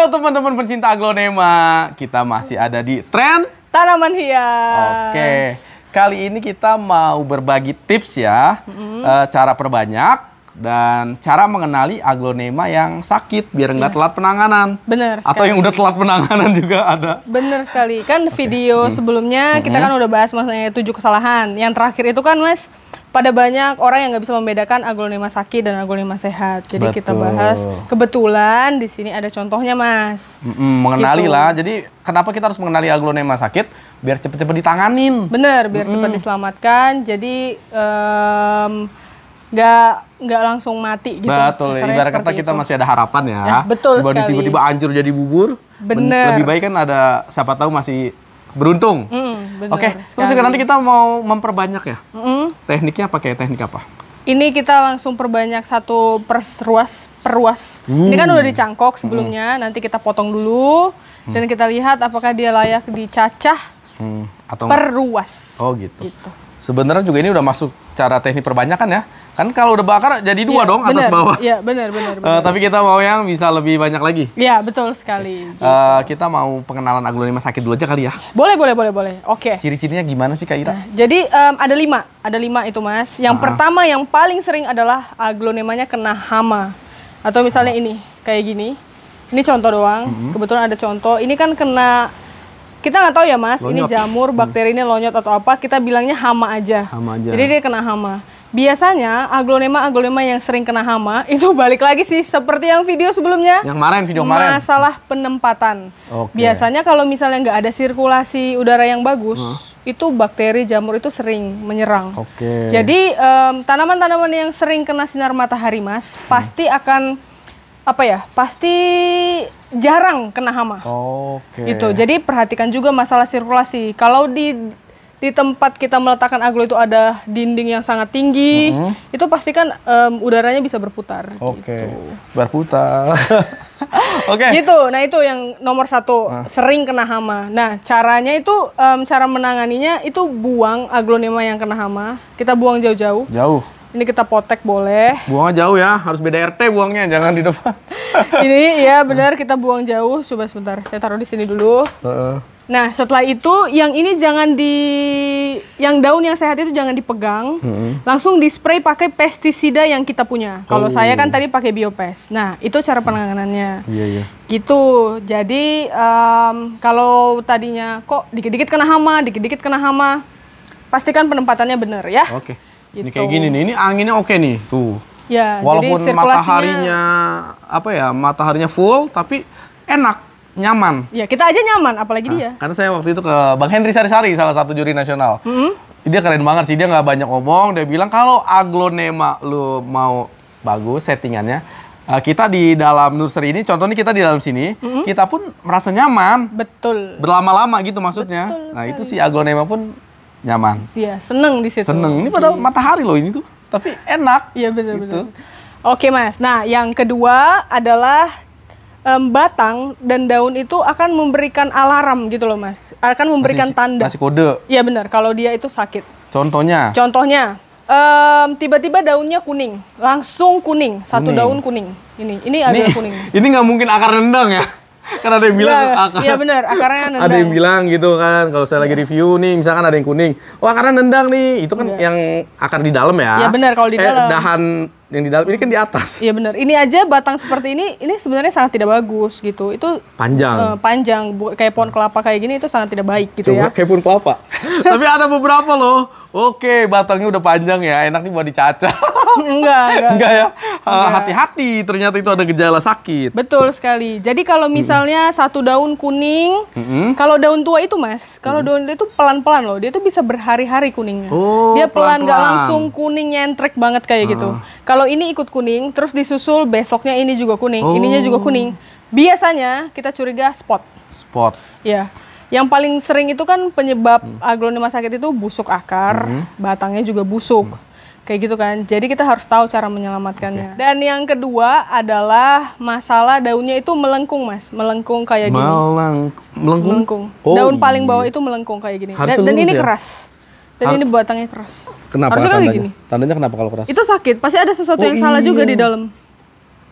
Halo teman-teman pencinta aglonema, kita masih ada di tren tanaman hias. Oke, kali ini kita mau berbagi tips ya, cara perbanyak dan cara mengenali aglonema yang sakit biar nggak telat penanganan. Bener sekali. Atau yang udah telat penanganan juga ada. Bener sekali, kan video sebelumnya kita kan udah bahas maksudnya 7 kesalahan. Yang terakhir itu kan Mas, pada banyak orang yang nggak bisa membedakan aglonema sakit dan aglonema sehat. Jadi kita bahas, kebetulan di sini ada contohnya Mas. Mengenali Gitu. lah, jadi kenapa kita harus mengenali aglonema sakit? Biar cepet-cepet ditanganin. Bener, biar cepat diselamatkan. Jadi nggak langsung mati gitu. Betul, Kasarnya ibarat kata seperti kita itu. masih ada harapan ya. Ya, betul Dibanding sekali. tiba-tiba hancur jadi bubur. Bener. Lebih baik kan ada, siapa tahu masih beruntung. Bener Oke, terus sekali. juga nanti kita mau memperbanyak ya. Mm-mm. Tekniknya pakai teknik apa? Ini kita langsung perbanyak satu perluas. Ini kan udah dicangkok sebelumnya, nanti kita potong dulu dan kita lihat apakah dia layak dicacah Atau enggak? perluas. Oh gitu. Gitu. Sebenarnya juga ini udah masuk cara teknik perbanyakan ya. Kan kalau udah bakar jadi dua Iya, dong atas bener. bawah. Iya, benar. Tapi kita mau yang bisa lebih banyak lagi. Iya, betul sekali. Kita mau pengenalan aglonema sakit dulu aja kali ya. Boleh. Oke. Ciri-cirinya gimana sih Kak Ira? Nah, jadi ada 5 itu Mas. Yang pertama yang paling sering adalah aglonemanya kena hama. Atau misalnya ini, kayak gini. Ini contoh doang. Kebetulan ada contoh. Ini kan kena, kita nggak tahu ya Mas, Lonyot. ini jamur, bakteri ini lonyot atau apa. Kita bilangnya hama aja. Hama aja. Jadi dia kena hama. Biasanya aglonema yang sering kena hama itu balik lagi sih seperti yang video sebelumnya. Yang kemarin, video kemarin. Masalah penempatan. Oke. Biasanya kalau misalnya nggak ada sirkulasi udara yang bagus, itu bakteri jamur itu sering menyerang. Oke. Jadi tanaman-tanaman yang sering kena sinar matahari Mas, pasti akan pasti jarang kena hama. Oke. Gitu. Jadi perhatikan juga masalah sirkulasi. Kalau di tempat kita meletakkan aglo itu ada dinding yang sangat tinggi, itu pastikan udaranya bisa berputar. Oke. Gitu. Berputar. Oke. Gitu. Nah itu yang nomor 1, sering kena hama. Nah caranya itu, cara menanganinya itu buang aglonema yang kena hama. Kita buang jauh-jauh. Jauh. Ini kita potek boleh. Buangnya jauh ya, harus beda RT buangnya, jangan di depan. Ini ya benar kita buang jauh. Coba sebentar, saya taruh di sini dulu. Nah setelah itu yang ini yang daun yang sehat itu jangan dipegang, langsung di-spray pakai pestisida yang kita punya. Kalau saya kan tadi pakai biopest. Nah itu cara penanganannya. Iya. Gitu. Jadi kalau tadinya kok dikit-dikit kena hama, pastikan penempatannya benar ya. Oke. Ini Gitu. kayak gini nih, ini anginnya oke nih, tuh. Ya, Walaupun jadi sirkulasinya mataharinya full, tapi enak, nyaman. ya kita aja nyaman, apalagi dia. Karena saya waktu itu ke Bang Henry Sari-Sari, salah satu juri nasional. Dia keren banget sih, dia nggak banyak ngomong. Dia bilang kalau aglonema lu mau bagus settingannya, kita di dalam nursery ini, contohnya kita di dalam sini, kita pun merasa nyaman. Betul. Berlama-lama gitu maksudnya. Betul Nah itu si aglonema pun nyaman. Iya, seneng di situ. Seneng. Ini padahal matahari loh ini tuh, tapi enak. Iya benar. Gitu. Oke Mas, nah yang kedua adalah batang dan daun itu akan memberikan alarm gitu loh Mas, akan memberikan tanda. Kasih kode. Iya benar, kalau dia itu sakit. Contohnya. Contohnya, tiba-tiba daunnya kuning, langsung kuning, satu Kuning. daun kuning. Ini agak kuning. Ini nggak mungkin akar nendang ya. Kan ada yang bilang akar. Iya benar, akarnya nendang. Ada yang bilang gitu kan, kalau saya lagi review nih, misalkan ada yang kuning, oh akarnya nendang nih, itu kan yang akar di dalam ya. Iya benar, kalau di dalam. Dahan yang di dalam ini kan di atas. Iya benar. Ini aja batang seperti ini sebenarnya sangat tidak bagus gitu. Itu Panjang. panjang, kayak pohon kelapa kayak gini itu sangat tidak baik gitu Coba ya. kayak pun kelapa. Tapi ada beberapa loh. Oke, batangnya udah panjang ya, enak nih buat dicacah. Enggak. Enggak ya. Hati-hati, ternyata itu ada gejala sakit. Betul sekali. Jadi kalau misalnya satu daun kuning, kalau daun tua itu Mas, kalau daun itu pelan-pelan loh, dia tuh bisa berhari-hari kuningnya. Oh, Dia pelan, nggak pelan-pelan. langsung kuning nyentrek banget kayak gitu. Kalau ini ikut kuning, terus disusul besoknya ini juga kuning, ininya juga kuning. Biasanya kita curiga spot. Spot. Ya. Yang paling sering itu kan penyebab aglonema sakit itu busuk akar, batangnya juga busuk. Kayak gitu kan. Jadi kita harus tahu cara menyelamatkannya. Dan yang kedua adalah masalah daunnya itu melengkung, Mas. Melengkung kayak gini. Melengkung. Oh, Daun paling bawah itu melengkung kayak gini. Harus Dan ini lurus ya? keras. Dan ini batangnya keras. Kenapa Harusnya tandanya? kayak gini. Tandanya kenapa kalau keras? Itu sakit. Pasti ada sesuatu yang salah juga di dalam.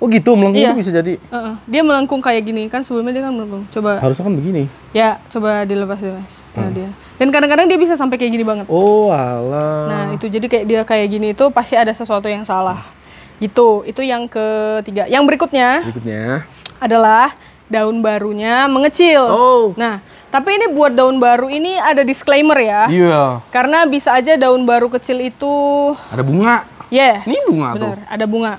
Oh gitu, melengkung Iya. itu bisa jadi. Dia melengkung kayak gini kan, sebelumnya dia kan melengkung. Coba Harusnya kan begini. ya, coba dilepas deh Mas. Nah, dia. Dan kadang-kadang dia bisa sampai kayak gini banget. Oh alah. Nah, itu jadi kayak dia kayak gini itu pasti ada sesuatu yang salah. Gitu. Itu yang ketiga. Yang berikutnya Berikutnya. adalah daun barunya mengecil. Oh. Nah, tapi ini buat daun baru ini ada disclaimer ya. Iya. Karena bisa aja daun baru kecil itu Ada bunga. yes. Ini bunga bener, ada bunga.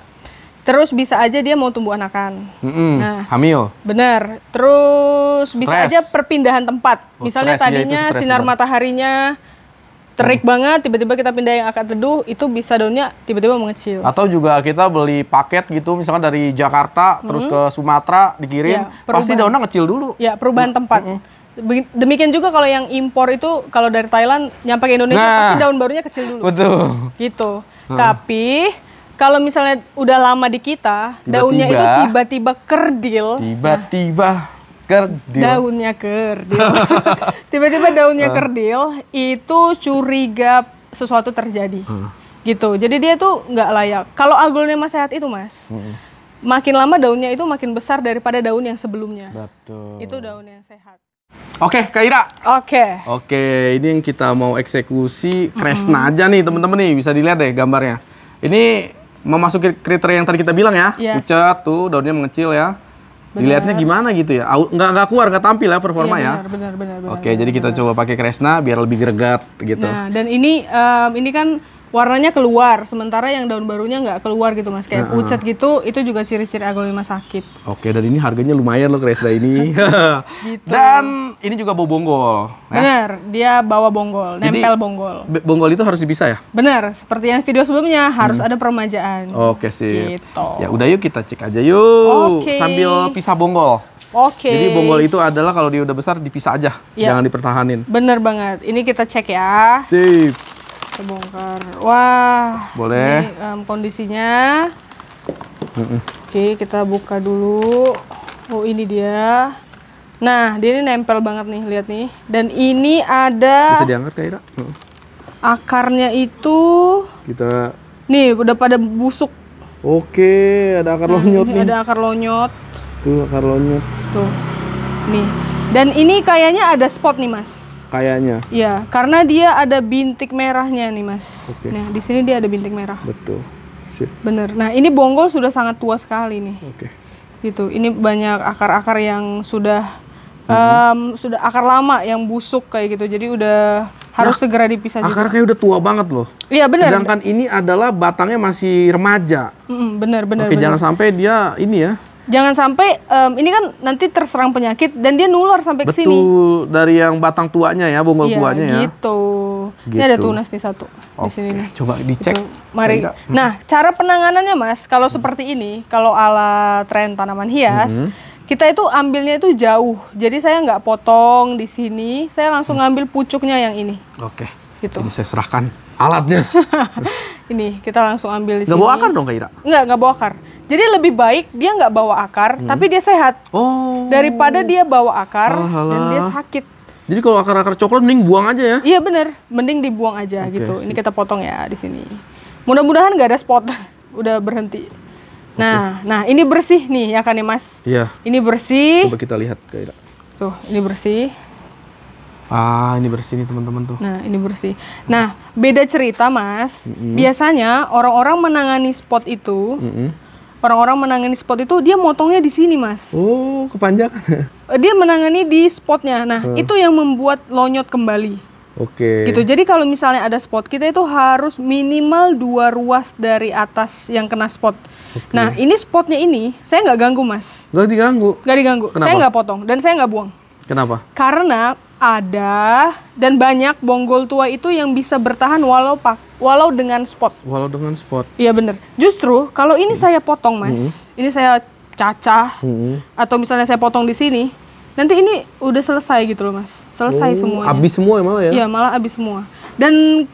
Terus bisa aja dia mau tumbuh anakan. Nah. Hamil. Benar. Terus bisa Stres. aja perpindahan tempat. Oh, Misalnya stres, iya, tadinya itu stres sinar banget. mataharinya terik banget, tiba-tiba kita pindah yang agak teduh, itu bisa daunnya tiba-tiba mengecil. Atau juga kita beli paket gitu, misalkan dari Jakarta terus ke Sumatera dikirim, Ya, pasti perubahan. daunnya kecil dulu. Ya, perubahan tempat. Demikian juga kalau yang impor itu, kalau dari Thailand nyampe ke Indonesia Nah. pasti daun barunya kecil dulu. Betul. Gitu. Tapi kalau misalnya udah lama di kita, daunnya itu Tiba-tiba. tiba-tiba kerdil. Tiba-tiba kerdil. Daunnya kerdil. Tiba-tiba daunnya kerdil, itu curiga sesuatu terjadi. Gitu. Jadi dia tuh nggak layak. Kalau aglonema sehat itu, Mas, makin lama daunnya itu makin besar daripada daun yang sebelumnya. Betul. Itu daun yang sehat. Oke, Kak Ira. Oke. Oke, ini yang kita mau eksekusi kresna aja nih, teman-teman nih. Bisa dilihat deh gambarnya. Ini memasuki kriteria yang tadi kita bilang ya. Yes. Pucat tuh, daunnya mengecil ya. Dilihatnya gimana gitu ya? Nggak keluar, nggak tampil ya performa ya. Benar. Oke, jadi kita coba pakai kresna biar lebih greget gitu. Nah, dan ini kan warnanya keluar, sementara yang daun barunya nggak keluar gitu, Mas. Kayak pucat gitu, itu juga ciri-ciri aglonema sakit. Oke, dan ini harganya lumayan loh kresna ini. Gitu. Dan ini juga bau bonggol. Ya. Benar, dia bawa bonggol, Jadi, nempel bonggol. Bonggol itu harus dipisah ya? Benar, seperti yang video sebelumnya harus ada peremajaan. Oke sih. Gitu. Ya udah yuk kita cek aja yuk. Oke. Sambil pisah bonggol. Oke. Jadi bonggol itu adalah kalau dia udah besar dipisah aja, Ya. jangan dipertahanin. Bener banget. Ini kita cek ya. Sip. Kita bongkar. Wah. Boleh. Ini kondisinya. Oke, kita buka dulu. Oh, ini dia. Nah, dia ini nempel banget nih, lihat nih. Dan ini ada Bisa diangkat Kak Ira? akarnya itu. Kita. Nih, udah pada busuk. Oke, ada akar lonyot Ini nih. ada akar lonyot. Tuh akar lonyot. Tuh. Nih. Dan ini kayaknya ada spot nih, Mas. Kayaknya. Iya, karena dia ada bintik merahnya nih, Mas. Oke. Nah, di sini dia ada bintik merah. Betul. Sip. Bener. Nah, ini bonggol sudah sangat tua sekali nih. Oke. Gitu. Ini banyak akar-akar yang sudah sudah akar lama yang busuk kayak gitu. Jadi udah harus segera dipisah juga. Akar kayak udah tua banget loh. Iya, bener. Sedangkan ini adalah batangnya masih remaja. Bener. Oke, jangan sampai dia ini ya. Jangan sampai ini kan nanti terserang penyakit dan dia nular sampai ke sini. Betul, dari yang batang tuanya ya, bonggol Iya, tuanya ya. gitu. Ini Gitu. ada tunas nih satu di Oke, sini nih. coba dicek. Gitu. Mari. Nah, cara penanganannya, Mas, kalau seperti ini, kalau ala tren tanaman hias, kita itu ambilnya itu jauh. Jadi saya nggak potong di sini, saya langsung ngambil pucuknya yang ini. Oke. Gitu. Ini saya serahkan alatnya. Ini kita langsung ambil di Nggak sini. bawa akar dong Kak Ira? Nggak bawa akar. Jadi lebih baik dia nggak bawa akar, tapi dia sehat Oh. daripada dia bawa akar Alah. dan dia sakit. Jadi kalau akar-akar coklat mending buang aja ya? Iya bener, mending dibuang aja Oke, gitu. sip. Ini kita potong ya di sini. Mudah-mudahan nggak ada spot, udah berhenti. Nah, ini bersih nih ya kan ya Mas? Iya. Ini bersih. Coba kita lihat Kak Ira. Tuh, ini bersih. Ah, ini bersih nih teman-teman tuh. Nah, ini bersih. Nah, beda cerita Mas. Biasanya orang-orang menangani spot itu, orang-orang menangani spot itu dia motongnya di sini Mas. Oh, kepanjangan. Dia menangani di spotnya. Nah, itu yang membuat lonyot kembali. Oke. Gitu. Jadi kalau misalnya ada spot, kita itu harus minimal 2 ruas dari atas yang kena spot. Nah, ini spotnya ini saya nggak ganggu Mas. Gak diganggu. Nggak diganggu. Kenapa? Saya nggak potong dan saya nggak buang. Kenapa? Karena ada dan banyak bonggol tua itu yang bisa bertahan walau dengan spot. Walau dengan spot. Iya bener. Justru kalau ini saya potong Mas, ini saya cacah atau misalnya saya potong di sini, nanti ini udah selesai gitu loh Mas. Selesai semuanya. Habis semua ya malah ya? Iya malah habis semua. Dan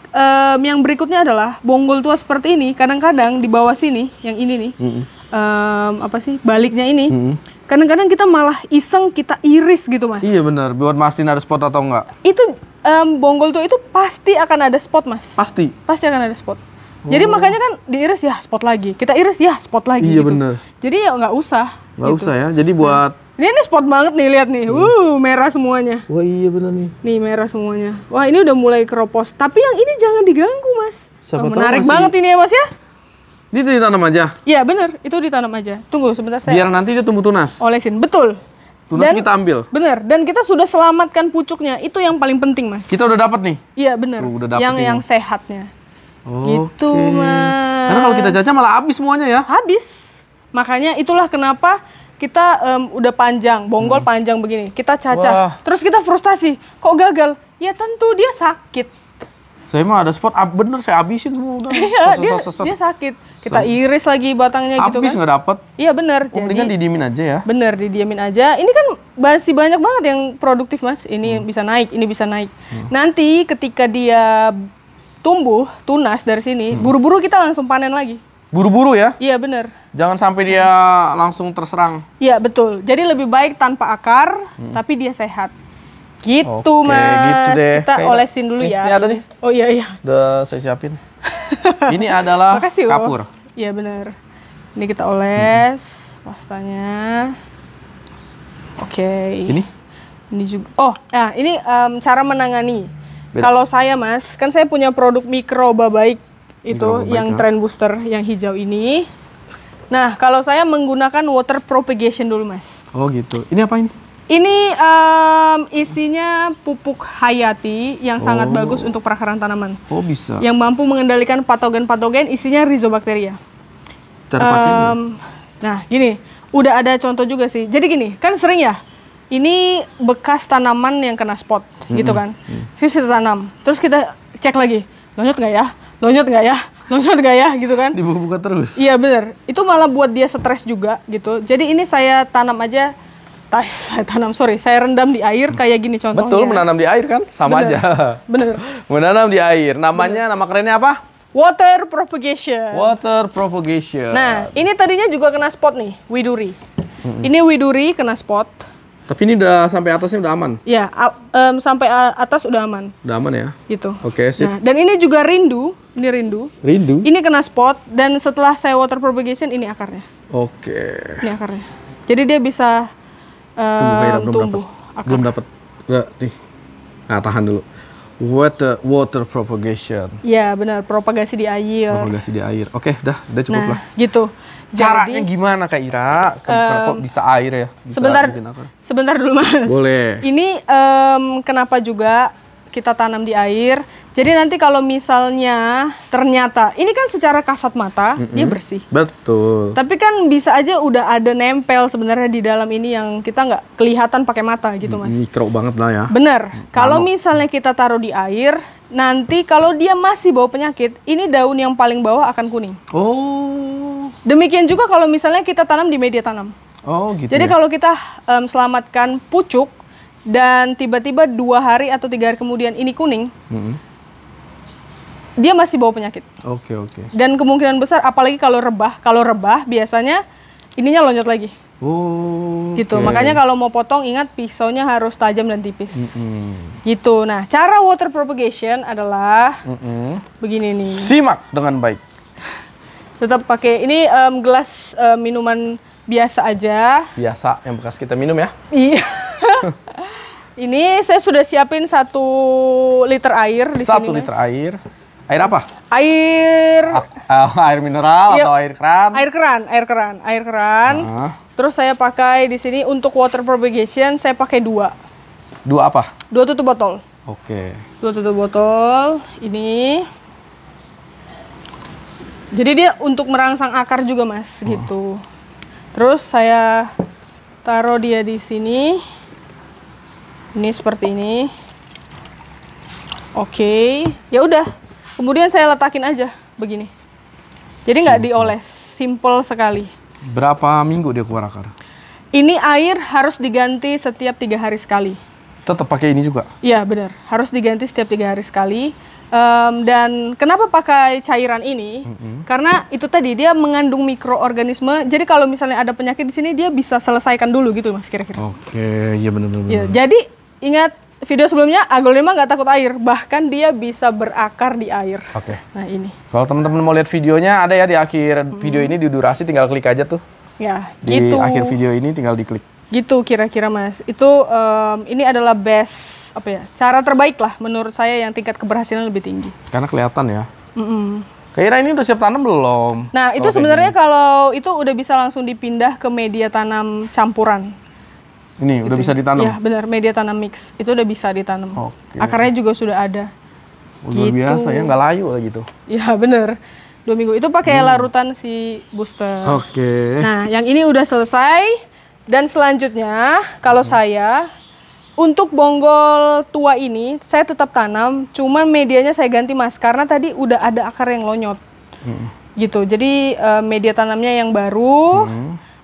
yang berikutnya adalah bonggol tua seperti ini kadang-kadang di bawah sini, yang ini nih, apa sih baliknya ini, kadang-kadang kita malah iseng kita iris gitu Mas. Iya benar, buat mastiin ada spot atau enggak. Itu bonggol tua itu pasti akan ada spot Mas. Pasti. Pasti akan ada spot. Jadi makanya kan diiris ya spot lagi, kita iris ya spot lagi. Iya, gitu. bener. Jadi ya nggak usah. Nggak gitu. usah ya. Jadi buat Ini spot banget nih, lihat nih. Merah semuanya. wah iya bener nih. Nih merah semuanya. Wah ini udah mulai keropos. Tapi yang ini jangan diganggu mas. Siapa tahu menarik masih- banget ini ya mas ya. Ini ditanam aja. Iya bener, itu ditanam aja. Tunggu sebentar saya Biar nanti dia tumbuh tunas. olesin. Betul. Tunas Dan- kita ambil. Bener. Dan kita sudah selamatkan pucuknya. Itu yang paling penting mas. Kita udah dapat nih. Iya bener. Tuh, udah dapet ini. Yang sehatnya. Gitu Oke. mas. Karena kalau kita caca malah habis semuanya ya. Habis. Makanya itulah kenapa kita udah panjang, bonggol panjang begini. Kita Wah. cacah. Terus kita frustasi. Kok gagal? Ya tentu dia sakit. Saya mah ada spot, bener saya habisin semua udah. Iya, Set. dia sakit. Kita iris lagi batangnya gitu Habis kan. nggak dapet. Iya benar. Oh, mendingan didiemin aja ya. Bener didiamin aja. Ini kan masih banyak banget yang produktif mas. Ini bisa naik, ini bisa naik. Nanti ketika dia tumbuh tunas dari sini, buru-buru kita langsung panen lagi. Buru-buru ya. Iya bener. Jangan sampai dia langsung terserang. Iya betul. Jadi lebih baik tanpa akar, tapi dia sehat. Gitu Oke, mas. gitu deh. Kita Kayak- olesin dulu nih, ya. ini ada nih. Oh iya iya. Udah saya siapin. Ini adalah Makasih loh. kapur. Iya bener. Ini kita oles pastanya. Oke. Ini? Ini juga. Oh, nah ini cara menangani. Beda. Kalau saya mas, kan saya punya produk mikroba baik itu Mikroba baik, yang ya. trend booster yang hijau ini. Nah, kalau saya menggunakan water propagation dulu mas. Oh gitu. Ini apa ini? Ini isinya pupuk hayati yang sangat Oh. bagus untuk perakaran tanaman. Oh bisa. Yang mampu mengendalikan patogen-patogen, isinya rhizobacteria. Cara pakainya. Nah, gini, udah ada contoh juga sih. Jadi gini, kan sering ya, ini bekas tanaman yang kena spot, gitu kan. Terus kita tanam, terus kita cek lagi, lonjot nggak ya, lonjot nggak ya, lonjot nggak ya, gitu kan. Dibuka-buka terus. Iya bener, itu malah buat dia stres juga gitu. Jadi ini saya tanam aja, saya rendam di air kayak gini contohnya. Betul, menanam di air kan? Sama Bener. aja. Bener. Menanam di air. Namanya, nama kerennya apa? Water propagation. Water propagation. Nah, ini tadinya juga kena spot nih, widuri. Ini widuri kena spot. Tapi ini udah sampai atasnya udah aman. Ya, sampai atas udah aman, Udah aman ya? gitu. Oke, sip. Nah, dan ini juga rindu, ini rindu. Rindu. Ini kena spot dan setelah saya water propagation ini akarnya. Oke. Ini akarnya. Jadi dia bisa Tunggu Kaira, belum tumbuh. dapat. akar. Belum dapat. Enggak, nih. Nah, tahan dulu. Water propagation. Iya, benar, propagasi di air. Propagasi di air. Oke, udah cukup Nah, lah. gitu. Caranya Jadi, gimana Kak Ira? Kok bisa air ya? Bisa sebentar, bikin akar? sebentar dulu Mas. Boleh. Ini kenapa juga kita tanam di air? Jadi nanti kalau misalnya ternyata ini kan secara kasat mata dia bersih. Betul. Tapi kan bisa aja udah ada nempel sebenarnya di dalam ini yang kita nggak kelihatan pakai mata gitu Mas. Mikro banget lah ya. Bener. Kalau misalnya kita taruh di air, nanti kalau dia masih bawa penyakit, ini daun yang paling bawah akan kuning. Oh. Demikian juga kalau misalnya kita tanam di media tanam. Oh gitu. Jadi ya? kalau kita selamatkan pucuk dan tiba-tiba 2 hari atau 3 hari kemudian ini kuning, dia masih bawa penyakit. Oke. Dan kemungkinan besar, apalagi kalau rebah biasanya ininya lonjot lagi. Oh. Gitu. oke. Makanya kalau mau potong ingat pisaunya harus tajam dan tipis. Mm-mm. Gitu. Nah, cara water propagation adalah Mm-mm. begini nih. Simak dengan baik. Tetap pakai ini gelas minuman biasa aja. Biasa yang bekas kita minum ya. Iya. Ini saya sudah siapin 1 liter air di 1 sini. liter Mas. air. Air apa? Air Air mineral Iya. atau air keran? air keran. Ah. Terus saya pakai di sini untuk water propagation saya pakai 2 apa? tutup botol. Oke. 2 tutup botol ini. Jadi dia untuk merangsang akar juga Mas gitu. Terus saya taruh dia di sini. Ini seperti ini. Oke, ya udah. Kemudian saya letakin aja begini. Jadi nggak dioles, simple sekali. Berapa minggu dia keluar akar? Ini air harus diganti setiap 3 hari sekali. Tetap pakai ini juga. Iya benar, harus diganti setiap 3 hari sekali. Dan kenapa pakai cairan ini? Karena itu tadi dia mengandung mikroorganisme. Jadi kalau misalnya ada penyakit di sini dia bisa selesaikan dulu gitu Mas kira-kira. Oke, iya benar. Ya, jadi ingat video sebelumnya aglonema nggak takut air, bahkan dia bisa berakar di air. Oke. Nah ini. Kalau teman-teman mau lihat videonya ada ya di akhir video ini, di durasi tinggal klik aja tuh. Ya, Di gitu. akhir video ini tinggal diklik. Gitu kira-kira Mas. Itu ini adalah best apa ya? Cara terbaik lah menurut saya yang tingkat keberhasilan lebih tinggi. Karena kelihatan ya. Mm-mm. Kira ini udah siap tanam belum? Nah, itu sebenarnya kalau itu udah bisa langsung dipindah ke media tanam campuran. Ini udah bisa ditanam. Iya, benar, media tanam mix. Itu udah bisa ditanam. Oke. Akarnya juga sudah ada. Luar biasa ya, nggak layu lah gitu. Iya, bener. 2 minggu. Itu pakai larutan si booster. Oke. Nah, yang ini udah selesai. Dan selanjutnya, kalau saya, untuk bonggol tua ini, saya tetap tanam. Cuman medianya saya ganti, Mas. Karena tadi udah ada akar yang lonyot. Gitu. Jadi, media tanamnya yang baru.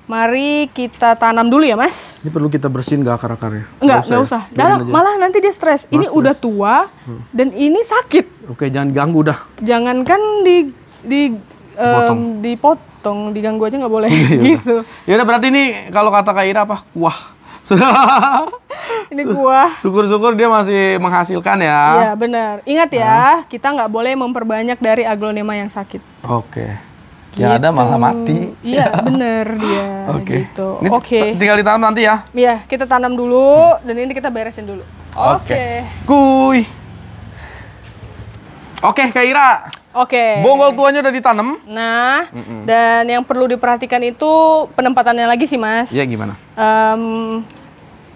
Mari kita tanam dulu ya, Mas. Ini perlu kita bersihin nggak akar-akarnya? Nggak usah. Dalam, malah nanti dia stres. Ini udah tua dan ini sakit. Oke, jangan ganggu dah. Jangankan dipotong, diganggu aja nggak boleh gitu. Ya udah, berarti ini kalau kata Kak Ira apa? Kuah. Ini kuah. Syukur-syukur dia masih menghasilkan ya. Iya benar. Ingat ya, kita nggak boleh memperbanyak dari aglonema yang sakit. Oke. Yang ada malah mati. Iya bener dia. Oke. Gitu. Ini Oke. tinggal ditanam nanti ya. Iya, kita tanam dulu dan ini kita beresin dulu. Oke. Kuy. Oke, Kak Ira. Oke. Bonggol tuanya udah ditanam. Nah, dan yang perlu diperhatikan itu penempatannya lagi sih, Mas. Iya, gimana?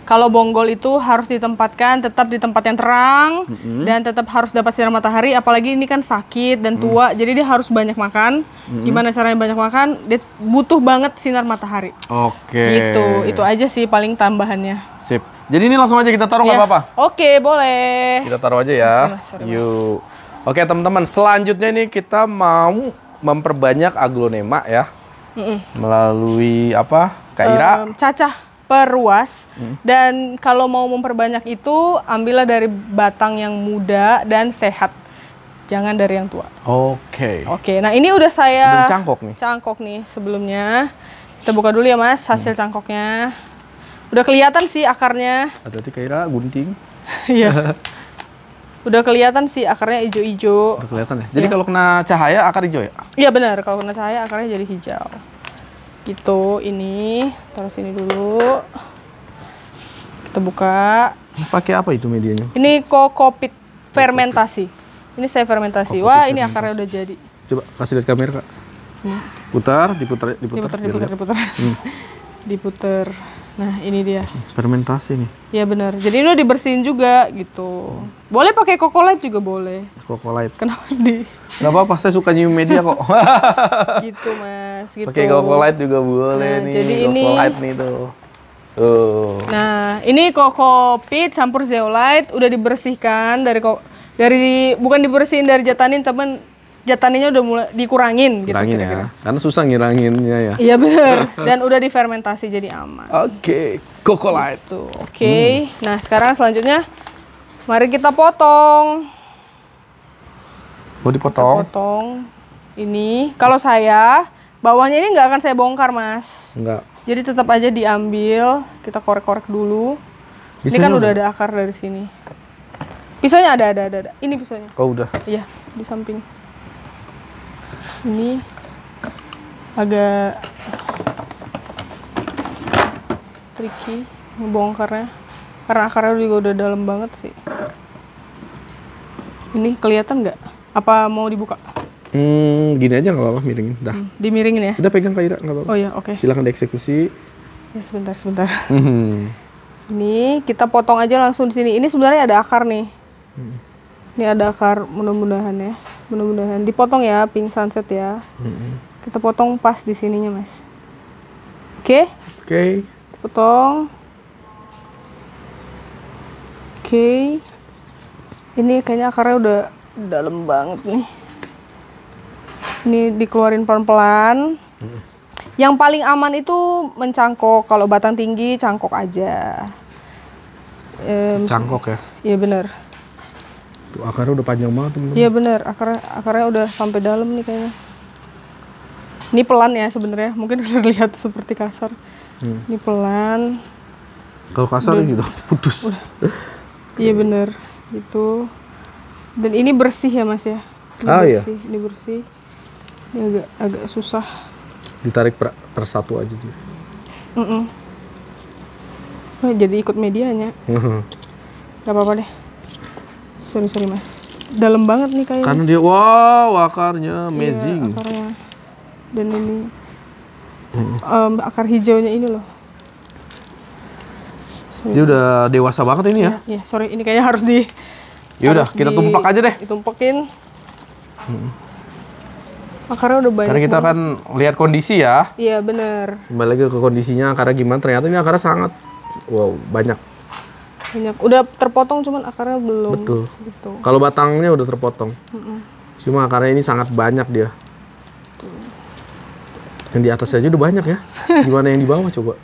Kalau bonggol itu harus ditempatkan tetap di tempat yang terang dan tetap harus dapat sinar matahari. Apalagi ini kan sakit dan tua, jadi dia harus banyak makan. Gimana caranya banyak makan? Dia butuh banget sinar matahari. Oke. Gitu, itu aja sih paling tambahannya. Sip. Jadi ini langsung aja kita taruh nggak Iya. apa-apa? Oke, boleh. Kita taruh aja ya. Sorry, Mas. Yuk. Oke teman-teman, selanjutnya ini kita mau memperbanyak aglonema ya. Melalui apa? Kak Ira. Cacah perluas. Dan kalau mau memperbanyak itu ambillah dari batang yang muda dan sehat. Jangan dari yang tua. Oke. Oke, nah ini udah saya Udah dicangkok nih. Cangkok nih sebelumnya. Kita buka dulu ya Mas hasil cangkoknya. Udah kelihatan sih akarnya. Hati-hati Kak Ira, gunting. Iya. Udah kelihatan sih akarnya hijau-hijau. Udah kelihatan ya. Jadi kalau kena cahaya akar hijau ya? Iya benar, kalau kena cahaya akarnya jadi hijau. Gitu, ini taruh sini dulu. Kita buka. Pakai apa itu medianya? Ini kokopit fermentasi. Ini saya fermentasi. Wah, ini akarnya udah jadi. Coba kasih lihat kamera Kak. Putar, diputar. Diputer. Diputer. Nah, ini dia. Fermentasi nih. Ya benar. Jadi ini udah dibersihin juga gitu. Boleh pakai Cocolite juga boleh. Cocolite. Kenapa di Gak apa-apa, saya suka nyium media kok. gitu Mas, gitu. Pakai Cocolite juga boleh Nah, nih. jadi ini- Cocolite nih tuh. Tuh. Nah, ini kokopit campur zeolite udah dibersihkan dari bukan dibersihin dari jatanin, temen jataninnya udah mulai dikurangin gitu Ngirangin kira-kira. ya. Karena susah ngiranginnya ya. Iya benar. Dan udah difermentasi jadi aman. Oke, Cocolite. Tuh, oke. Nah, sekarang selanjutnya mari kita potong. Mau dipotong? Potong ini. Kalau saya bawahnya ini nggak akan saya bongkar, Mas. Enggak. Jadi tetap aja diambil, kita korek-korek dulu. Ini Pisaunya kan udah ada akar dari sini. Pisaunya ada. Ini pisaunya. Oh udah. Iya, di samping. Ini agak tricky ngebongkarnya. Karena akarnya juga udah dalam banget sih. Ini kelihatan nggak? Apa mau dibuka? Gini aja nggak apa-apa, miringin. Dah. Dimiringin ya? Udah pegang Kak Ira, nggak apa-apa. Oh ya, oke. Silakan dieksekusi. Ya sebentar. Ini kita potong aja langsung di sini. Ini sebenarnya ada akar nih. Ini ada akar, mudah-mudahan ya. Mudah-mudahan dipotong ya, pink sunset ya. Kita potong pas di sininya, Mas. Oke? Oke. Potong. Oke. Ini kayaknya akarnya udah dalam banget nih. Ini dikeluarin pelan-pelan. Yang paling aman itu mencangkok. Kalau batang tinggi, cangkok aja. Cangkok ya. Iya benar. Tuh akarnya udah panjang banget teman-teman. Iya benar. Akarnya udah sampai dalam nih kayaknya. Ini pelan ya sebenarnya. Mungkin terlihat seperti kasar. Ini pelan. Kalau kasar ini udah putus. Iya bener, gitu. Dan ini bersih ya Mas ya. Ini Iya. bersih, ini bersih. Ini agak susah. Ditarik per satu aja juga. Oh, jadi ikut medianya. Gak apa-apa deh. Sorry Mas. Dalam banget nih kayaknya. Karena dia, wow, akarnya amazing. Iya, akarnya. Dan ini akar hijaunya ini loh. Dia udah dewasa banget ini ya. Iya, sorry, ini kayaknya harus di. Ya udah, kita tumpak aja deh. Ditumpekin. Akarnya udah banyak. Karena kita kan lihat kondisi ya. Iya bener. Kembali lagi ke kondisinya akarnya gimana. Ternyata ini akarnya sangat, wow, banyak. Udah terpotong cuman akarnya belum. Betul. Gitu. Kalau batangnya udah terpotong. Cuma akarnya ini sangat banyak dia. Yang di atas aja udah banyak ya. Gimana yang di bawah coba?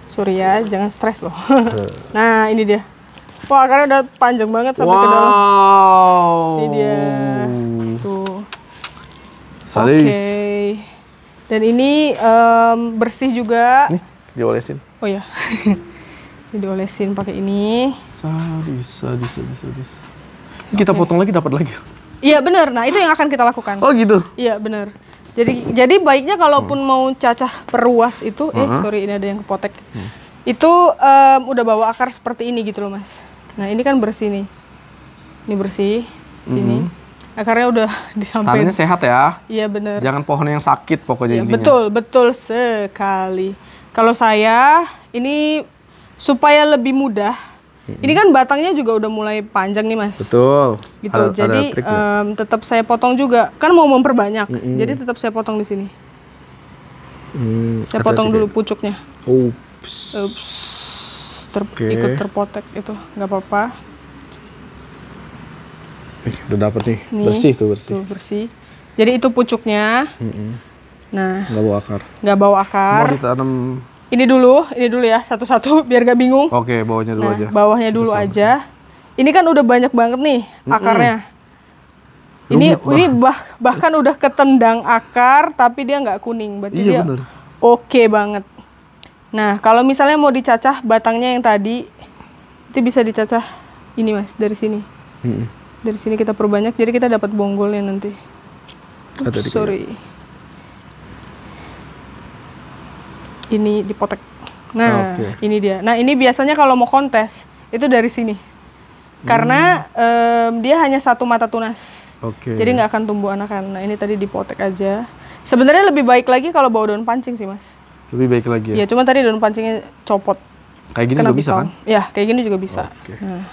Sorry ya, jangan stres loh. Nah, ini dia. Wah, akarnya udah panjang banget sampai ke dalam. Ini dia. Tuh. Oke. Dan ini bersih juga. Nih, diolesin. Oh ya. Ini diolesin pakai ini. Sadis. Kita potong lagi dapat lagi. Iya benar. Nah, itu yang akan kita lakukan. Oh gitu. Iya benar. Jadi baiknya kalaupun mau cacah peruas itu, sorry ini ada yang kepotek. Itu udah bawa akar seperti ini gitu loh Mas. Nah ini kan bersih nih. Ini bersih sini. Akarnya udah disampaikan. Tanahnya sehat ya. Iya benar. Jangan pohon yang sakit pokoknya Iya, intinya. betul sekali. Kalau saya ini supaya lebih mudah. Ini kan batangnya juga udah mulai panjang nih Mas. Betul. Gitu. Jadi tetap saya potong juga. Kan mau memperbanyak. Jadi tetap saya potong di sini. Saya potong dulu pucuknya. Ups. Ikut terpotek itu nggak apa-apa. Udah dapet nih. Nih, Bersih tuh bersih. Tuh bersih. Jadi itu pucuknya. Nah. Nggak bawa akar. Nggak bawa akar. Mau ditanam. Ini dulu ya satu-satu biar gak bingung. Oke, bawahnya dulu aja. Bawahnya dulu aja. Ini kan udah banyak banget nih akarnya. Ini bahkan udah ketendang akar tapi dia nggak kuning. Berarti iya, dia bener. Oke banget. Nah kalau misalnya mau dicacah batangnya yang tadi itu bisa dicacah ini Mas dari sini. Dari sini kita perbanyak jadi kita dapat bonggolnya nanti. Sorry. Ini dipotek. Nah, ini dia. Nah, ini biasanya kalau mau kontes itu dari sini. Karena dia hanya satu mata tunas. Jadi nggak akan tumbuh anakan. Nah, ini tadi dipotek aja. Sebenarnya lebih baik lagi kalau bawa daun pancing sih, Mas. Lebih baik lagi ya? Iya, cuma tadi daun pancingnya copot. Kayak gini juga bisa kan? Ya, kayak gini juga bisa. Nah,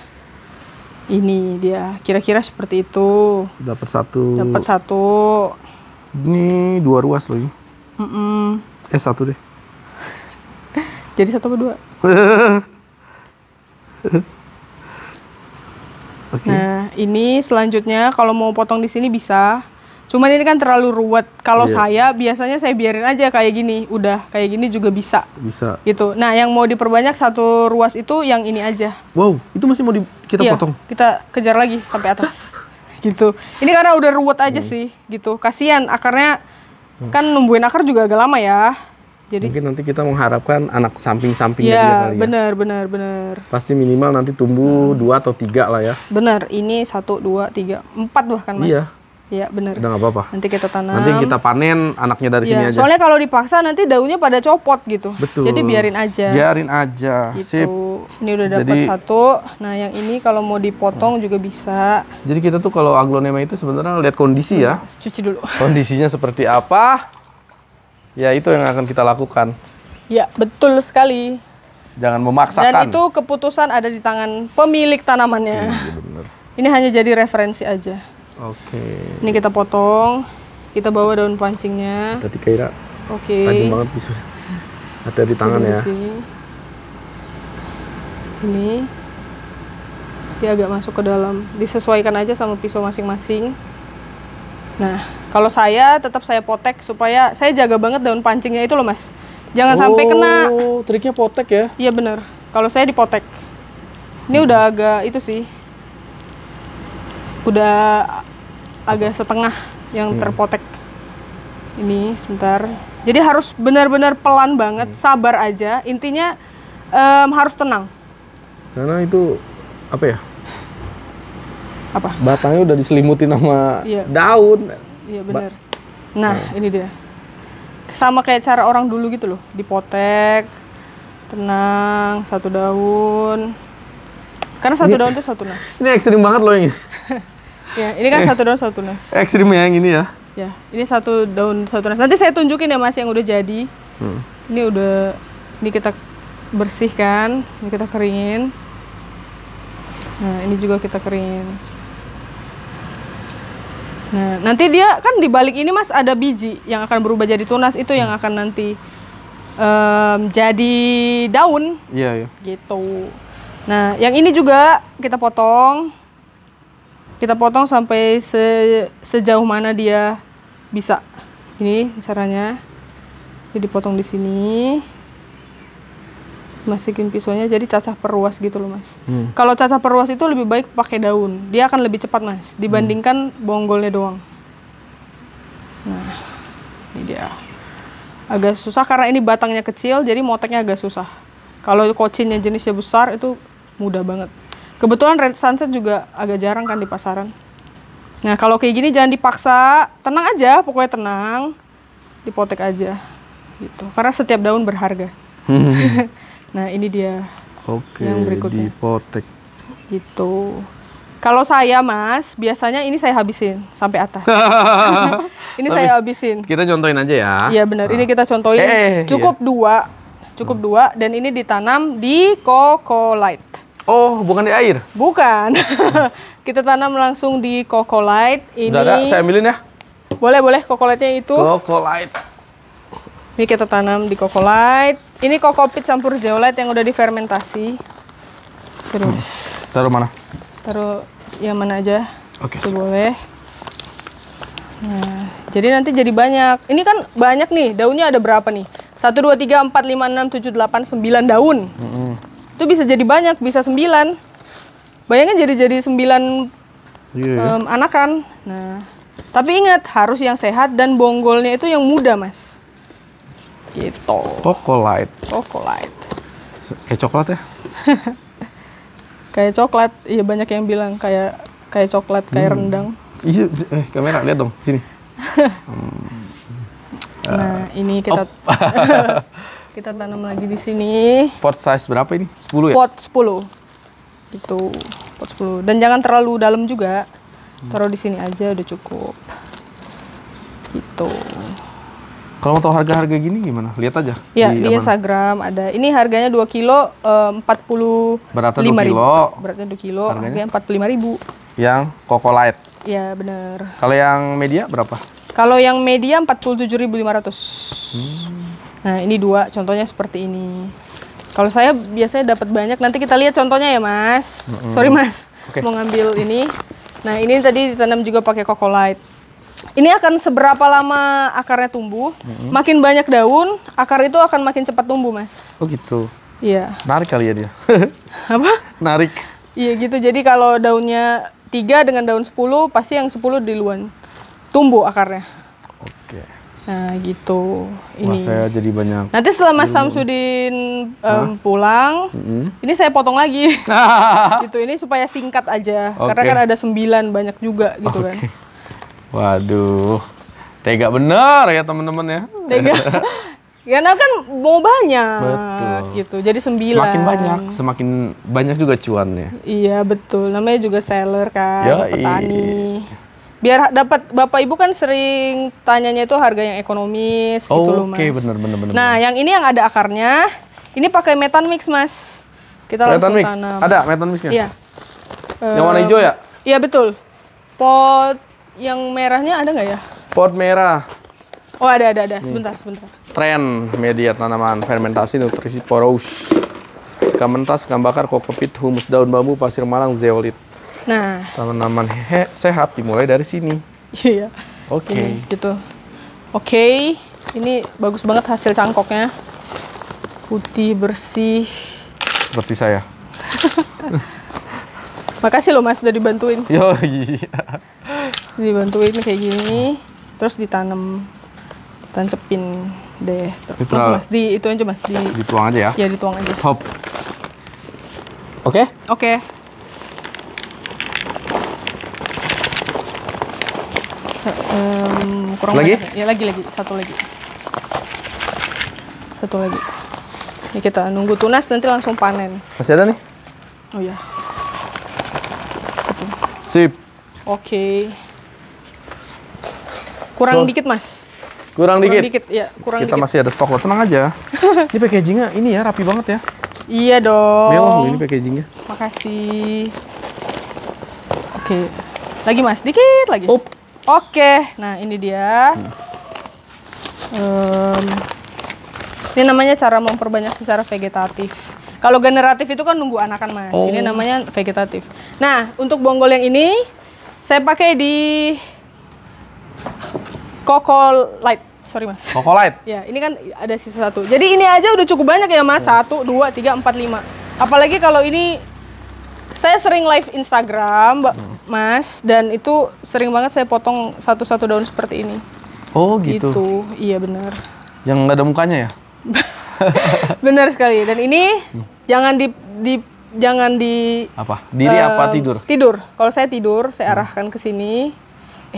ini dia. Kira-kira seperti itu. Dapat satu. Ini 2 ruas loh ini. Satu deh. Jadi 1 atau 2? Nah, ini selanjutnya kalau mau potong di sini bisa. Cuman ini kan terlalu ruwet. Kalau saya biasanya saya biarin aja kayak gini. Udah kayak gini juga bisa. Bisa. Gitu. Nah, yang mau diperbanyak 1 ruas itu yang ini aja. Wow, itu masih mau kita potong. Kita kejar lagi sampai atas. Gitu. Ini karena udah ruwet aja sih, gitu. Kasihan akarnya kan numbuhin akar juga agak lama ya. Jadi mungkin nanti kita mengharapkan anak samping-sampingnya dia kali ya. Benar. Pasti minimal nanti tumbuh 2 atau 3 lah ya. Benar, ini 1, 2, 3, 4 bahkan Mas. Iya, benar. Udah nggak apa-apa. Nanti kita tanam. Nanti kita panen anaknya dari sini aja. Soalnya kalau dipaksa nanti daunnya pada copot gitu. Betul. Jadi biarin aja. Gitu. Sip. Ini udah dapat 1. Nah, yang ini kalau mau dipotong juga bisa. Jadi kita tuh kalau aglonema itu sebenarnya lihat kondisi ya. Cuci dulu. Kondisinya seperti apa? Ya itu yang akan kita lakukan. Ya, betul sekali. Jangan memaksakan. Dan itu keputusan ada di tangan pemilik tanamannya. Iya, benar. Ini hanya jadi referensi aja. Ini kita potong. Kita bawa daun pancingnya. Hati-hati Kaira. Tajam banget pisau. Hati-hati tangan ya. Ini. Dia agak masuk ke dalam. Disesuaikan aja sama pisau masing-masing. Nah, kalau saya tetap saya potek supaya saya jaga banget daun pancingnya itu loh Mas. Jangan sampai kena. Oh, triknya potek ya? Iya bener. Kalau saya dipotek. Ini udah agak itu sih. Udah agak setengah yang terpotek. Ini sebentar. Jadi harus benar-benar pelan banget, sabar aja. Intinya harus tenang. Karena itu apa ya? Apa? Batangnya udah diselimutin sama Iya. daun. Iya benar. Nah, ini dia. Sama kayak cara orang dulu gitu loh, dipotek, tenang, satu daun. Karena satu daun itu satu nas. Ini ekstrim banget loh ini. Ya, ini kan satu daun satu nas. Ekstrim ya yang ini ya. Ya, ini satu daun satu nas. Nanti saya tunjukin ya Mas yang udah jadi. Ini udah, ini kita bersihkan, ini kita keringin. Nah, ini juga kita keringin. Nah, nanti dia kan di balik ini Mas ada biji yang akan berubah jadi tunas, itu yang akan nanti jadi daun. Iya, iya. Gitu. Nah, yang ini juga kita potong. Kita potong sampai sejauh mana dia bisa. Ini caranya. Jadi dipotong di sini. Masukin pisaunya jadi cacah perluas gitu loh Mas. Kalau cacah perluas itu lebih baik pakai daun. Dia akan lebih cepat Mas dibandingkan bonggolnya doang. Nah, ini dia. Agak susah karena ini batangnya kecil jadi moteknya agak susah. Kalau kocinnya jenisnya besar itu mudah banget. Kebetulan red sunset juga agak jarang kan di pasaran. Nah, kalau kayak gini jangan dipaksa, tenang aja, pokoknya tenang. Dipotek aja gitu. Karena setiap daun berharga. Nah, ini dia. Oke, yang berikutnya. dipotek. Gitu. Kalau saya Mas, biasanya ini saya habisin sampai atas. Ini saya habisin. Kita contohin aja ya. Iya benar. Ini kita contohin. Cukup dua. Cukup dua dan ini ditanam di Cocolite. Oh, bukan di air? Bukan. Kita tanam langsung di Cocolite. Ini. Udah ada, saya ambilin ya. Boleh, Cocolite-nya itu. Cocolite. Ini kita tanam di Cocolite. Ini Cocopit campur zeolite yang udah difermentasi. Terus. Taruh mana? Taruh yang mana aja. Oke. Itu boleh. Nah, jadi nanti jadi banyak. Ini kan banyak nih. Daunnya ada berapa nih? 1, 2, 3, 4, 5, 6, 7, 8, 9 daun. Itu bisa jadi banyak, bisa 9. Bayangin jadi 9 anakan. Nah, tapi ingat harus yang sehat dan bonggolnya itu yang muda, Mas. Gitu. Cocolite. Cocolite. Kayak coklat ya? Kayak coklat. Iya banyak yang bilang kayak coklat, kayak rendang. Iya, kamera lihat dong sini. Nah, ini kita kita tanam lagi di sini. Pot size berapa ini? 10 ya? Pot 10. Itu pot 10. Dan jangan terlalu dalam juga. Taruh di sini aja udah cukup. Gitu. Kalau mau tahu harga-harga gini gimana? Lihat aja. Ya, di Instagram ada. Ini harganya 2 kilo 45.000. Beratnya 2 kilo. Beratnya 2 kilo, harganya 45.000. Yang Cocolite. Ya, benar. Kalau yang media berapa? Kalau yang media 47.500. Nah, ini 2, contohnya seperti ini. Kalau saya biasanya dapat banyak. Nanti kita lihat contohnya ya, Mas. Sorry, Mas. Mau ngambil ini. Nah, ini tadi ditanam juga pakai Cocolite. Ini akan seberapa lama akarnya tumbuh, makin banyak daun, akar itu akan makin cepat tumbuh, Mas. Oh gitu. Iya. Narik kali ya dia. Apa? Narik. Iya gitu, jadi kalau daunnya 3 dengan daun 10, pasti yang 10 duluan tumbuh akarnya. Oke. Nah gitu. Wah, saya jadi banyak. Nanti setelah Mas Samsudin pulang, ini saya potong lagi. Gitu, ini supaya singkat aja. Karena kan ada 9, banyak juga gitu kan. Waduh, tega bener ya teman-teman ya. Tega. Karena kan mau banyak. Betul. Gitu. Jadi 9. Semakin banyak juga cuannya. Iya betul. Namanya juga seller kan, Yoi. petani. Biar dapat, Bapak Ibu kan sering tanyanya itu harga yang ekonomis gitu loh, Mas. Oke, bener. Nah, yang ini yang ada akarnya, ini pakai metan mix, Mas. Kita langsung tanam. Ada metan mixnya? Iya. Yang warna hijau ya? Iya betul. Pot yang merahnya ada nggak ya? Pot merah. Oh ada. Sebentar. Tren media tanaman fermentasi nutrisi porous. Sekam mentah, sekam bakar, kokopit, humus daun bambu, pasir malang, zeolit. Nah. Tanaman sehat dimulai dari sini. Iya. Oke. Gitu. Oke. Ini bagus banget hasil cangkoknya. Putih, bersih. Seperti saya. Makasih loh Mas udah dibantuin. Yo iya. Dibantuin kayak gini, terus ditanam, tancepin deh. Mas itu aja Mas dituang aja ya. Ya dituang aja. Hop. Oke? Oke. Kurang Lagi? banyak. Ya lagi, satu lagi. Ini kita nunggu tunas nanti langsung panen. Masih ada nih? Oh ya. Sip. Oke. Kurang dikit mas. Kurang dikit. Ya kurang Kita dikit. masih ada stok kok, tenang aja. Ini packagingnya ini ya rapi banget ya. Iya dong. Mewah loh ini packagingnya. Makasih. Oke. Lagi mas, dikit lagi. Up. Oke. Nah ini dia. Ini namanya cara memperbanyak secara vegetatif. Kalau generatif itu kan nunggu anakan mas. Oh. Ini namanya vegetatif. Nah untuk bonggol yang ini saya pakai di Coco Light. Sorry mas. Coco Light. Ya ini kan ada sisa satu. Jadi ini aja udah cukup banyak ya mas. 1, 2, 3, 4, 5. Apalagi kalau ini saya sering live Instagram mas. Dan itu sering banget saya potong satu-satu daun seperti ini. Oh gitu. Iya benar. Yang nggak ada mukanya ya? Benar sekali. Dan ini jangan di Apa? Diri apa tidur? Tidur. Kalau saya tidur, saya arahkan ke sini.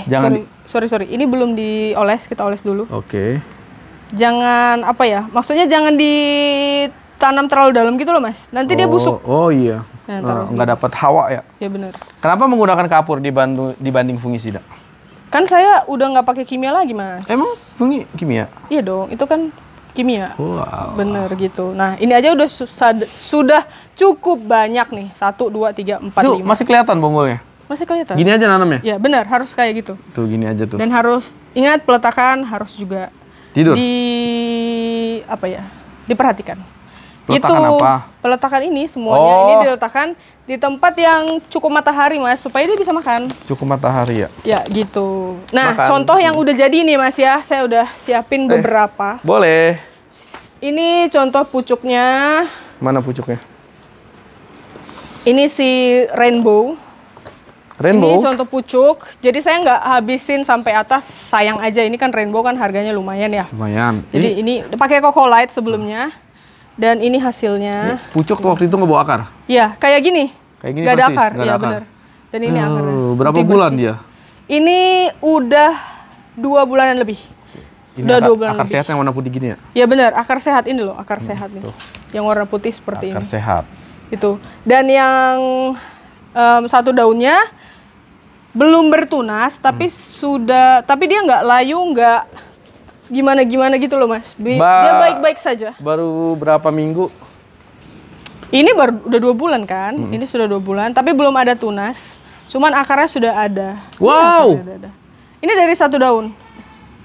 Jangan sorry. Ini belum dioles, kita oles dulu. Oke. Jangan apa ya? Maksudnya jangan ditanam terlalu dalam gitu loh, Mas. Nanti dia busuk. Oh iya. Nah, taruh Nggak dapat hawa ya. Ya benar. Kenapa menggunakan kapur dibanding fungisida? Kan saya udah nggak pakai kimia lagi, Mas. Emang fungi kimia? Iya dong, itu kan kimia. Wow. Bener gitu. Nah, ini aja udah sudah cukup banyak nih. 1, 2, 3, 4, Tuh 5. masih kelihatan bonggolnya. Masih kelihatan? Gini aja nanamnya. Ya benar, harus kayak gitu. Tuh gini aja tuh. Dan harus ingat peletakan harus juga Tidur. diperhatikan. Peletakan itu apa? Peletakan ini semuanya ini diletakkan di tempat yang cukup matahari mas, supaya dia bisa makan. Cukup matahari ya. Ya gitu. Nah Makan. contoh yang udah jadi nih mas ya, saya udah siapin beberapa. Boleh. Ini contoh pucuknya. Mana pucuknya? Ini si rainbow. Rainbow. Ini contoh pucuk. Jadi saya nggak habisin sampai atas, sayang aja. Ini kan rainbow kan harganya lumayan ya. Lumayan. Jadi ini pakai Coco Light sebelumnya. Dan ini hasilnya. Pucuk tuh waktu itu nggak bawa akar. Ya, kayak gini. Kayak gini Nggak ada persis, akar. nggak ada Iya akar. benar. Dan ini akarnya. Berapa Putih bulan bersih. dia? Ini udah 2 bulanan lebih. Ini Udah akar, 2 bulan akar lebih. sehat yang warna putih gini ya? Ya benar, akar sehat ini loh, akar sehat nih. Yang warna putih seperti Akar ini. sehat. Itu. Dan yang satu daunnya belum bertunas, tapi tapi dia nggak layu, nggak gimana gitu loh mas. Dia baik-baik saja. Baru berapa minggu? Ini baru udah 2 bulan kan? Ini sudah 2 bulan, tapi belum ada tunas. Cuman akarnya sudah ada. Wow. Ini dari satu daun.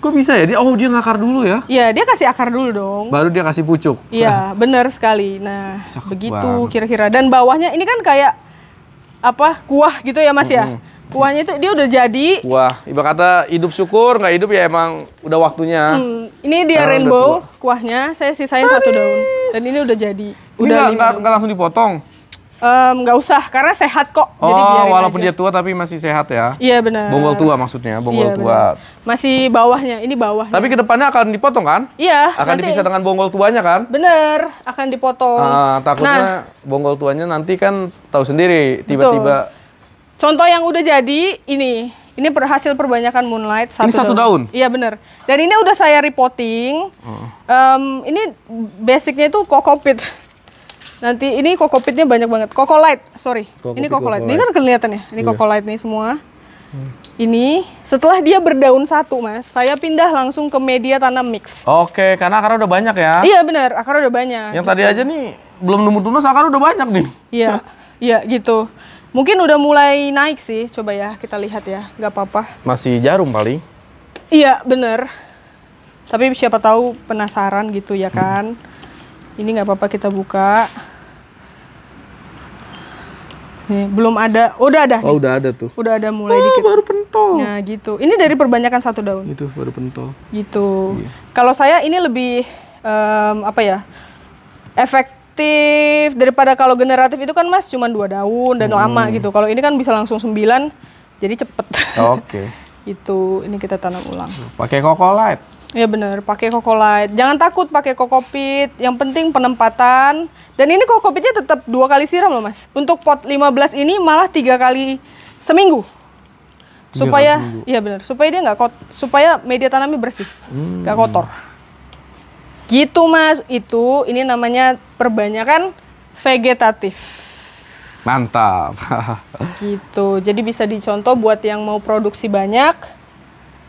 Kok bisa ya? Dia ngakar dulu ya? Iya, dia kasih akar dulu dong. Baru dia kasih pucuk. Iya, benar sekali. Nah, Cakep begitu banget. kira-kira. Dan bawahnya ini kan kayak kuah gitu ya mas ya? Kuahnya itu dia udah jadi. Wah, ibarat kata hidup syukur, nggak hidup ya emang udah waktunya. Ini dia Karena rainbow udah kuahnya, saya sisain satu daun. Dan ini udah jadi. Ini Udah 5 daun. nggak langsung dipotong. Nggak usah, karena sehat kok. Jadi biarin Walaupun aja. dia tua tapi masih sehat ya. Iya benar. Bonggol tua maksudnya, bonggol Iya, tua. benar. Masih bawahnya, ini bawahnya. Tapi kedepannya akan dipotong kan? Iya. Akan nanti- dipisah dengan bonggol tuanya kan? Bener, akan dipotong. Takutnya bonggol tuanya nanti kan tahu sendiri tiba-tiba. Contoh yang udah jadi ini hasil perbanyakan moonlight Ini satu daun? Iya bener. Dan ini udah saya repotting. Ini basicnya itu kokopit. Nanti ini kokopitnya banyak banget. Coco Light, sorry. Kokopit, Ini Coco Light. Coco Ini kan kelihatan ya. Ini Iya. Coco Light nih semua. Ini setelah dia berdaun satu mas, saya pindah langsung ke media tanam mix. Oke, karena akarnya udah banyak ya. Iya bener, akar udah banyak. Yang tadi aja nih belum nemu tunas akar udah banyak nih. Iya, iya gitu. Mungkin udah mulai naik sih, coba ya kita lihat ya, nggak apa-apa. Masih jarum paling. Iya bener. Tapi siapa tahu penasaran gitu ya kan. Ini nggak apa-apa kita buka. Nih, belum ada, udah ada. Oh, nih. udah ada tuh. Udah ada mulai dikit. Baru pentol. Nah gitu. Ini dari perbanyakan satu daun. Itu baru pentol. Gitu. Kalau saya ini lebih efektif daripada kalau generatif itu kan mas cuma 2 daun dan lama gitu. Kalau ini kan bisa langsung 9, jadi cepet. Oke. Itu ini kita tanam ulang. Pakai Coco Light. Ya bener, pakai Coco Light. Jangan takut pakai kokopit. Yang penting penempatan. Dan ini kokopitnya tetap 2 kali siram loh mas. Untuk pot 15 ini malah 3 kali seminggu. supaya iya benar, supaya dia nggak supaya media tanamnya bersih, nggak kotor. Gitu Mas, ini namanya perbanyakan vegetatif. Mantap. Gitu. Jadi bisa dicontoh buat yang mau produksi banyak.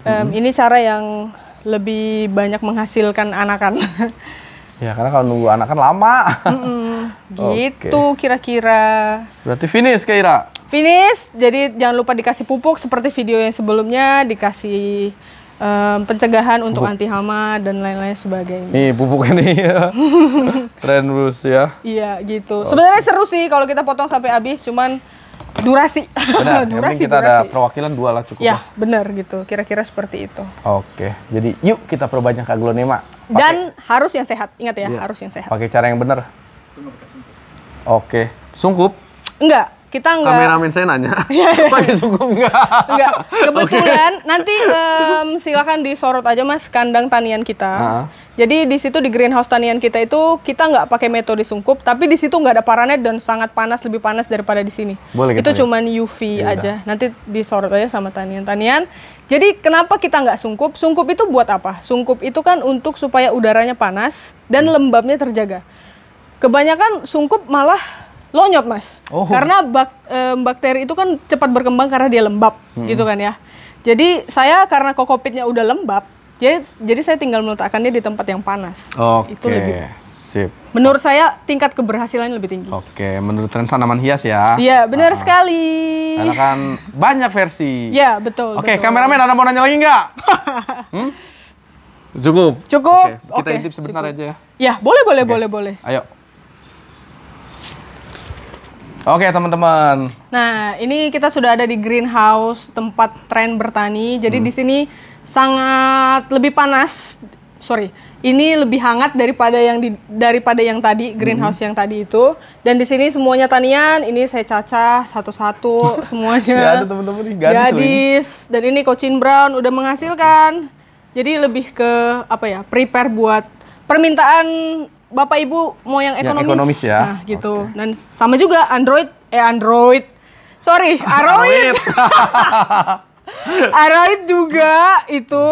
Ini cara yang lebih banyak menghasilkan anakan. Ya karena kalau nunggu anakan lama. Gitu kira-kira. Berarti finish Kak Ira? Finish, jadi jangan lupa dikasih pupuk seperti video yang sebelumnya, dikasih pencegahan untuk anti hama dan lain-lain sebagainya. Nih pupuknya nih. Keren Bruce ya. Iya gitu. Sebenarnya seru sih kalau kita potong sampai habis, cuman durasi. Benar, yang penting kita ada perwakilan 2 lah cukup. Ya benar gitu, kira-kira seperti itu. Oke, jadi yuk kita perbanyak aglonema. Dan harus yang sehat, ingat ya, harus yang sehat. Pakai cara yang benar. Oke, sungkup? Enggak, kita enggak. Kameramen saya nanya, pakai sungkup enggak? Enggak, kebetulan nanti silakan disorot aja Mas kandang tanian kita. Jadi di situ di greenhouse tanian kita itu kita nggak pakai metode sungkup, tapi di situ nggak ada paranet dan sangat panas, lebih panas daripada di sini. Boleh itu cuman UV aja. Nanti disorot aja sama tanian-tanian. Jadi kenapa kita nggak sungkup? Sungkup itu buat apa? Sungkup itu kan untuk supaya udaranya panas dan lembabnya terjaga. Kebanyakan sungkup malah lonyot Mas, karena bakteri itu kan cepat berkembang karena dia lembab, gitu kan ya. Jadi saya karena kokopitnya udah lembab, jadi saya tinggal meletakkannya di tempat yang panas. Itu lebih. Sip. Menurut saya tingkat keberhasilannya lebih tinggi. Oke, menurut tren tanaman hias ya. Iya, benar sekali. Karena kan banyak versi. Iya, betul. Oke, kameramen ada mau nanya lagi nggak? Cukup. Cukup. Kita intip sebentar aja ya. Ya, boleh. Ayo. Oke teman-teman. Nah, ini kita sudah ada di greenhouse tempat tren bertani. Jadi di sini sangat lebih panas. Ini lebih hangat daripada yang tadi greenhouse yang tadi itu. Dan di sini semuanya tanian. Ini saya cacah satu-satu semuanya. Ya ada teman-teman nih gadis. Dan ini Cochin Brown udah menghasilkan. Jadi lebih ke prepare buat permintaan Bapak Ibu mau yang ekonomis ya. Nah, gitu. Dan sama juga Aroid. Aroid juga itu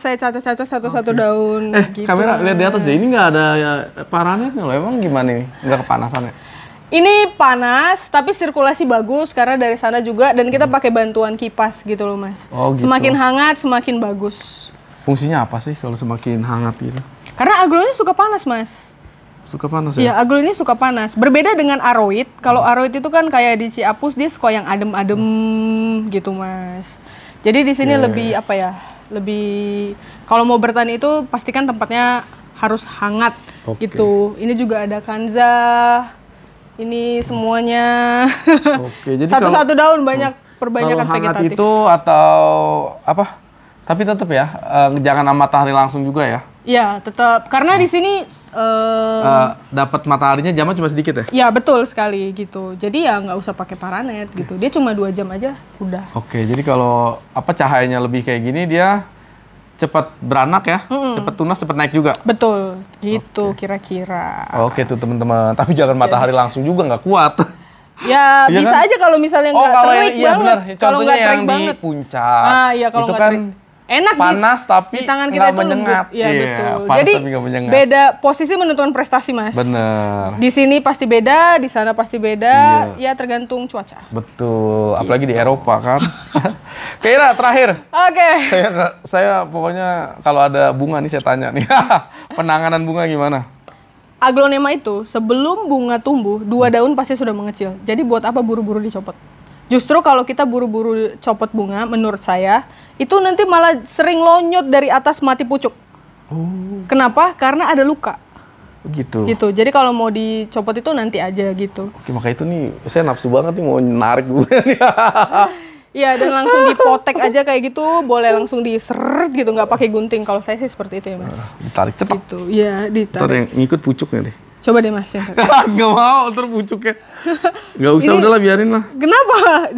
saya cacah-cacah satu-satu daun. Gitu. Kamera lihat di atas deh. Ini nggak ada paranetnya loh. Emang gimana nih? Nggak kepanasan ya? Ini panas, tapi sirkulasi bagus karena dari sana juga. Dan kita pakai bantuan kipas gitu loh Mas. Gitu. Semakin hangat, semakin bagus. Fungsinya apa sih kalau semakin hangat gitu? Karena aglonya suka panas, Mas. Suka panas ya? Iya, aglo ini suka panas. Berbeda dengan aroid. Kalau aroid itu kan kayak di Ciapus dia suka yang adem-adem gitu, Mas. Jadi di sini lebih lebih kalau mau bertani itu pastikan tempatnya harus hangat gitu. Ini juga ada kanza. Ini semuanya. Jadi satu-satu daun banyak perbanyakan vegetatif. Hangat vegetatif. itu atau apa? Tapi tetap ya, jangan matahari langsung juga ya. Iya, tetap. Karena di sini dapat mataharinya jamnya cuma sedikit ya? Ya, betul sekali gitu. Jadi ya nggak usah pakai paranet gitu. Dia cuma 2 jam aja udah. Oke, jadi kalau cahayanya lebih kayak gini dia cepat beranak ya, cepat tunas, cepat naik juga. Betul, gitu kira-kira. Oke tuh teman-teman. Tapi jangan matahari langsung juga, nggak kuat. Ya iya bisa kan? Aja kalau misalnya nggak terik banget. Bener. Contohnya yang di puncak. Iya kalau itu kan terik. Enak panas tapi nggak menyengat. Iya betul. Panas jadi tapi nggak menyengat. Beda posisi menentukan prestasi Mas. Bener. Di sini pasti beda, di sana pasti beda. Ya tergantung cuaca. Betul. Apalagi di Eropa kan. Kira terakhir. Oke. Saya pokoknya kalau ada bunga nih saya tanya nih. Penanganan bunga gimana? Aglonema itu sebelum bunga tumbuh 2 daun pasti sudah mengecil. Jadi buat apa buru-buru dicopot? Justru kalau kita buru-buru copot bunga, menurut saya itu nanti malah sering lonyot dari atas mati pucuk. Kenapa? Karena ada luka. Gitu. Jadi kalau mau dicopot itu nanti aja gitu. Oke, maka itu nih saya nafsu banget nih mau narik bunga nih. Iya, dan langsung dipotek aja kayak gitu, boleh langsung diseret gitu, nggak pakai gunting. Kalau saya sih seperti itu ya Mas. Ditarik cepat. Gitu. Iya, ditarik. Ntar yang ngikut pucuknya deh. Coba deh Mas yang Nggak mau, ntar pucuknya. Nggak usah, udahlah biarin lah. Kenapa?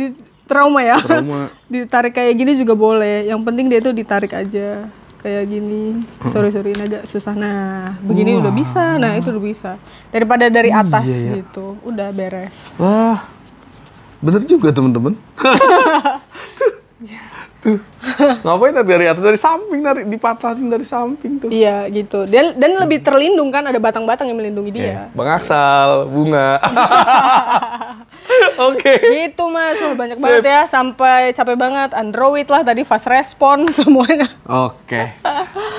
Trauma ya? Trauma. Ditarik kayak gini juga boleh. Yang penting dia tuh ditarik aja. Kayak gini. Sorry, ini agak susah. Nah, begini udah bisa. Nah, itu udah bisa. Daripada dari atas gitu. Udah beres. Wah, bener juga temen-temen. Ngapain dari atas, dari samping, dipatahin dari samping tuh. Iya gitu. Dan lebih terlindung kan, ada batang-batang yang melindungi dia. Bang Aksal, bunga. Oke. Gitu Mas, wah, banyak banget ya, sampai capek banget. Android lah tadi, fast respon semuanya. Oke.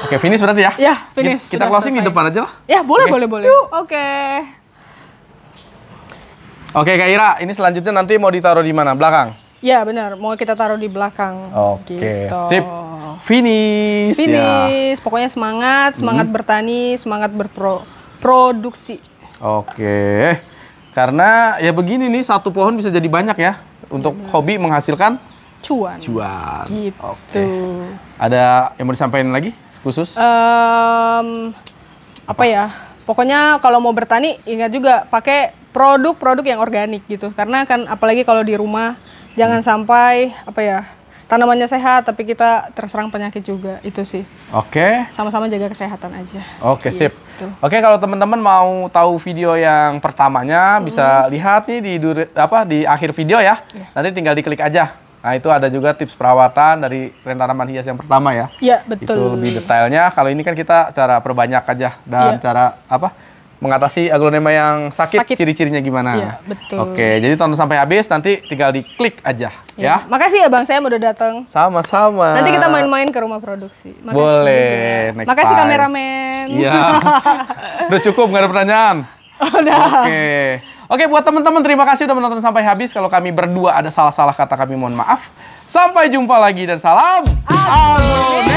Oke, finish berarti ya? Ya, finish. Kita Sudah closing di selesai. depan aja lah. Ya, boleh, Oke. boleh. Oke. Oke, Kak Ira, ini selanjutnya nanti mau ditaruh di mana? Belakang? Ya benar, mau kita taruh di belakang. Oke, Gitu. sip. Finish. Ya. Finish. Pokoknya semangat bertani, semangat berproduksi. Oke. Karena ya begini nih, satu pohon bisa jadi banyak ya. Untuk hobi menghasilkan Cuan. cuan. Gitu. Oke. Ada yang mau disampaikan lagi khusus? Apa ya? Pokoknya kalau mau bertani ingat juga pakai produk-produk yang organik gitu. Karena kan apalagi kalau di rumah jangan sampai apa ya, tanamannya sehat tapi kita terserang penyakit juga, itu sih. Oke. Sama-sama jaga kesehatan aja. Oke, sip. Gitu. Oke, kalau teman-teman mau tahu video yang pertamanya bisa lihat nih di akhir video ya. Nanti tinggal diklik aja. Nah, itu ada juga tips perawatan dari tanaman hias yang pertama ya. Iya, Itu betul. lebih detailnya. Kalau ini kan kita cara perbanyak aja dan Iya. cara mengatasi aglonema yang sakit. Sakit. Ciri-cirinya gimana. Iya, betul. Oke, jadi tonton sampai habis, nanti tinggal diklik aja ya. Makasih ya Bang Sam udah datang. Sama-sama. Nanti kita main-main ke rumah produksi. Makasih Boleh, juga. next Makasih time. kameramen. Iya. Udah cukup, nggak ada pertanyaan. Oke. Oke, buat teman-teman terima kasih udah menonton sampai habis. Kalau kami berdua ada salah-salah kata, kami mohon maaf. Sampai jumpa lagi dan salam aglonema.